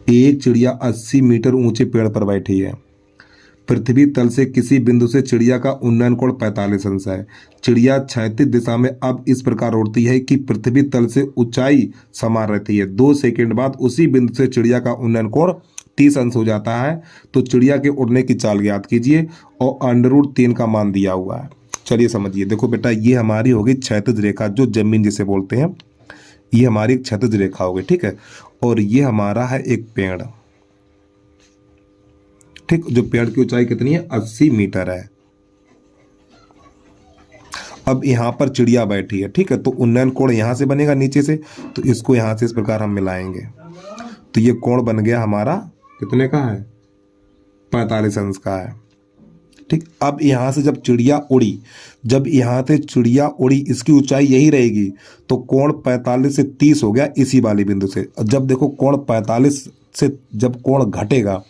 एक चिड़िया 80 मीटर ऊंचे पेड़ पर बैठी है। पृथ्वी तल से किसी बिंदु से चिड़िया का उन्नयन कोण 45 अंश है। चिड़िया क्षैतिज दिशा में अब इस प्रकार उड़ती है कि पृथ्वी तल से ऊंचाई समान रहती है। 2 सेकंड बाद उसी बिंदु से चिड़िया का उन्नयन कोण 30 अंश हो जाता है। तो चिड़िया के उड़ने की चाल ज्ञात कीजिए और √3 का मान दिया हुआ है। चलिए समझिए। देखो बेटा, ये हमारी होगी क्षैतिज रेखा, जो जमीन जिसे बोलते हैं, ये हमारी एक क्षैतिज रेखा होगी, ठीक है। और ये हमारा है एक पेड़, ठीक, जो पेड़ की ऊंचाई कितनी है, 80 मीटर है। अब यहां पर चिड़िया बैठी है, ठीक है। तो उन्नयन कोण यहां से बनेगा नीचे से, तो इसको यहां से इस प्रकार हम मिलाएंगे, तो ये कोण बन गया हमारा कितने का है, 45 अंश का है, ठीक। अब यहां से जब चिड़िया उड़ी, जब यहां से चिड़िया उड़ी, इसकी ऊंचाई यही रहेगी, तो कोण 45 से 30 हो गया इसी वाले बिंदु से। जब देखो कोण 45 से जब कोण घटेगा,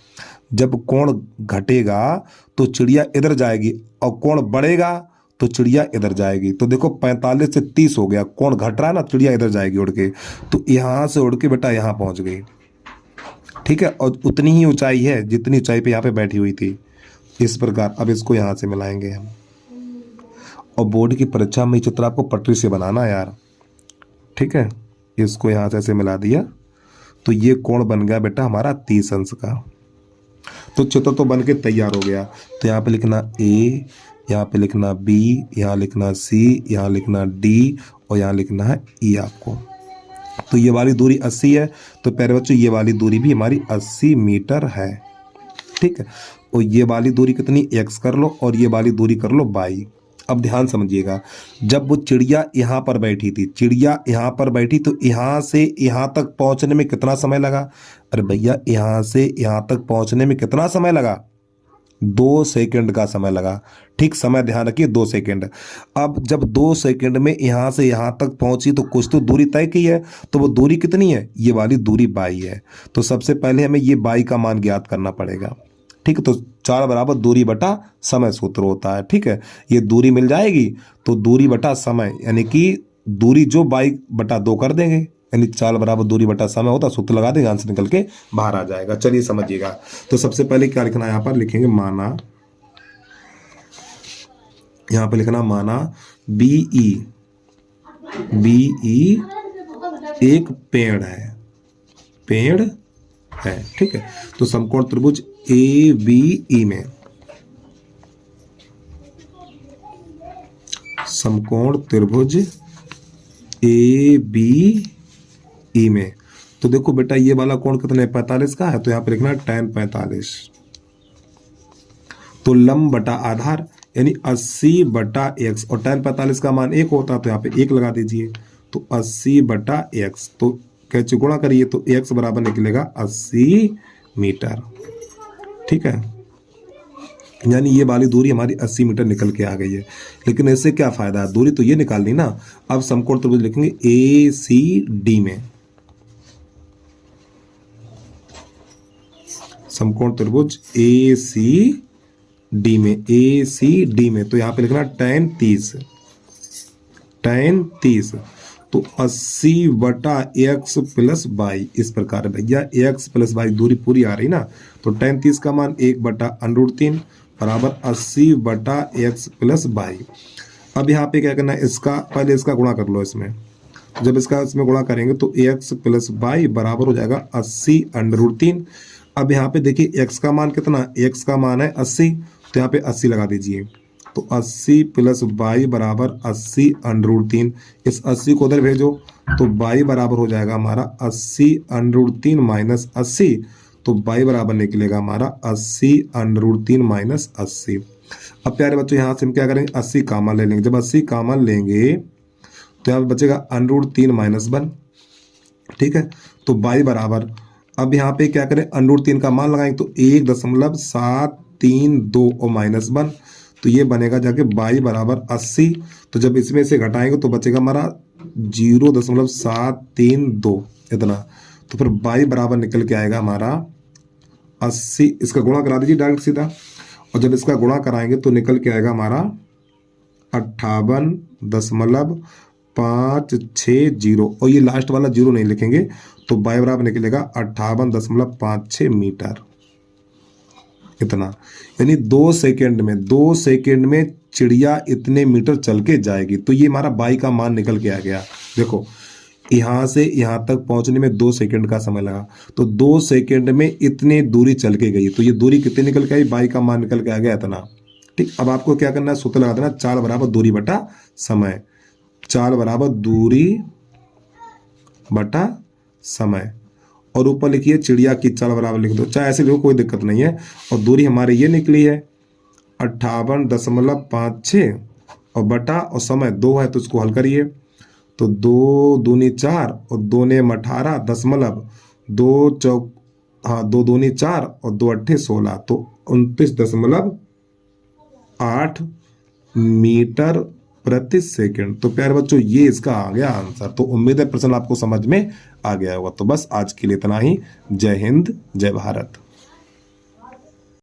जब कोण घटेगा तो चिड़िया इधर जाएगी, और कोण बढ़ेगा तो चिड़िया इधर जाएगी। तो देखो 45 से 30 हो गया, कोण घट रहा है ना, चिड़िया इधर जाएगी उड़ के, तो यहां से उड़ के बेटा यहां पहुंच गई, ठीक है। और उतनी ही ऊंचाई है जितनी ऊंचाई पे यहाँ पे बैठी हुई थी, इस प्रकार। अब इसको यहां से मिलाएंगे हम। और बोर्ड की परीक्षा में चित्र आपको पटरी से बनाना यार, ठीक है। इसको यहां से ऐसे मिला दिया, तो ये कोण बन गया बेटा हमारा 30 अंश का। तो चित्र तो बन के तैयार हो गया। तो यहाँ पे लिखना A, यहाँ पे लिखना B, यहाँ लिखना C, यहाँ लिखना D, और यहाँ लिखना है E आपको। तो ये वाली दूरी 80 है, तो प्यारे बच्चों ये वाली दूरी भी हमारी 80 मीटर है, ठीक है। और ये वाली दूरी कितनी, x कर लो, और ये वाली दूरी कर लो y। अब ध्यान समझिएगा, जब वो चिड़िया यहाँ पर बैठी थी, चिड़िया यहाँ पर बैठी, तो यहाँ से यहाँ तक पहुँचने में कितना समय लगा, अरे भैया यहाँ से यहाँ तक पहुँचने में कितना समय लगा, 2 सेकंड का समय लगा, ठीक। समय ध्यान रखिए, 2 सेकंड। अब जब 2 सेकंड में यहाँ से यहाँ तक पहुँची, तो कुछ तो दूरी तय की है, तो वो दूरी कितनी है, ये वाली दूरी y है। तो सबसे पहले हमें ये y का मान ज्ञात करना पड़ेगा, ठीक है। तो 4 बराबर दूरी बटा समय सूत्र होता है, ठीक है। ये दूरी मिल जाएगी, तो दूरी बटा समय, यानी कि दूरी जो y बटा 2 कर देंगे, यानी 4 बराबर दूरी बटा समय होता, सूत्र लगा देंगे, आंसर निकल के बाहर आ जाएगा। चलिए समझिएगा। तो सबसे पहले क्या लिखना है, यहाँ पर लिखेंगे माना, यहाँ पे लिखना माना BE, BE एक पेड़ है, पेड़ है, ठीक है। तो समकोण त्रिभुज ABE में, समकोण त्रिभुज ABE में, तो देखो बेटा ये वाला कोण कितना है, 45 का है, तो यहाँ पे लिखना tan 45। तो लंब बटा आधार, यानी 80 बटा x, और tan 45 का मान 1 होता है, तो यहाँ पे 1 लगा दीजिए। तो 80 बटा x, तो कैसे गुणा करिए, तो x बराबर निकलेगा 80 मीटर, ठीक है। यानी ये वाली दूरी हमारी 80 मीटर निकल के आ गई है। लेकिन इससे क्या फायदा है, दूरी तो ये निकालनी ना। अब समकोण त्रिभुज लिखेंगे ACD में, समकोण त्रिभुज ACD में, ACD में, तो यहाँ पे लिखना tan 30, tan 30, तो 80 बटा x प्लस y, इस प्रकार भैया x प्लस y दूरी पूरी आ रही ना, तो tan 30 का मान 1 बटा √3 बराबर 80 बटा x प्लस y। अब यहाँ पे क्या करना है, इसका पहले इसका गुणा कर लो इसमें। जब इसका इसमें गुणा करेंगे तो x प्लस y बराबर हो जाएगा 80 √3। अब यहाँ पे देखिए x का मान कितना, x का मान है 80, तो यहाँ पे 80 लगा दीजिए। तो 80 प्लस y बराबर 80 √3। इस 80 को उधर भेजो, तो y बराबर हो जाएगा हमारा 80 √3 माइनस 80, तो y बराबर निकलेगा हमारा 80 √3 माइनस 80। अब प्यारे बच्चों यहाँ से हम क्या करेंगे, 80 कॉमन ले लेंगे। जब 80 कॉमन लेंगे तो यहाँ पे बचेगा √3 माइनस 1, ठीक है। तो y बराबर, अब यहाँ पे क्या करें, √3 का मान लगाएंगे, तो 1.732 और माइनस 1, तो ये बनेगा जाके y बराबर 80। तो जब इसमें से घटाएंगे तो बचेगा हमारा 0.732 इतना, तो फिर y बराबर निकल के आएगा हमारा 80। इसका गुणा करा दीजिए डायरेक्ट सीधा, और जब इसका गुणा कराएंगे तो निकल के आएगा हमारा 58.560, और ये लास्ट वाला जीरो नहीं लिखेंगे, तो y बराबर निकलेगा 58.56 मीटर, इतना। यानी 2 सेकेंड में चिड़िया इतने मीटर चल के जाएगी। तो ये हमारा y का मान निकल के आ गया। देखो यहां से यहां तक पहुंचने में 2 सेकेंड का समय लगा, तो 2 सेकेंड में इतनी दूरी चल के गई। तो ये दूरी कितनी निकल के आई, y का मान निकल के आ गया इतना। ठीक, अब आपको क्या करना है, सूत्र लगा देना, चाल बराबर दूरी बटा समय। चाल बराबर दूरी बटा समय, और ऊपर लिखिए चिड़िया की चाल बराबर लिख दो, चाहे ऐसे लिखो कोई दिक्कत नहीं है। और दूरी हमारी ये निकली है 58.56 और बटा और समय 2 है, तो इसको हल करिए। तो 2 दूनी 4 और 2 ने 18 दशमलव 2 चौक, हाँ 2 दूनी 4 और 2 अट्ठे 16, तो 29.8 मीटर प्रति सेकंड। तो प्यारे बच्चों ये इसका आ गया आंसर। तो उम्मीद है प्रश्न आपको समझ में आ गया होगा। तो बस आज के लिए इतना ही। जय हिंद, जय भारत।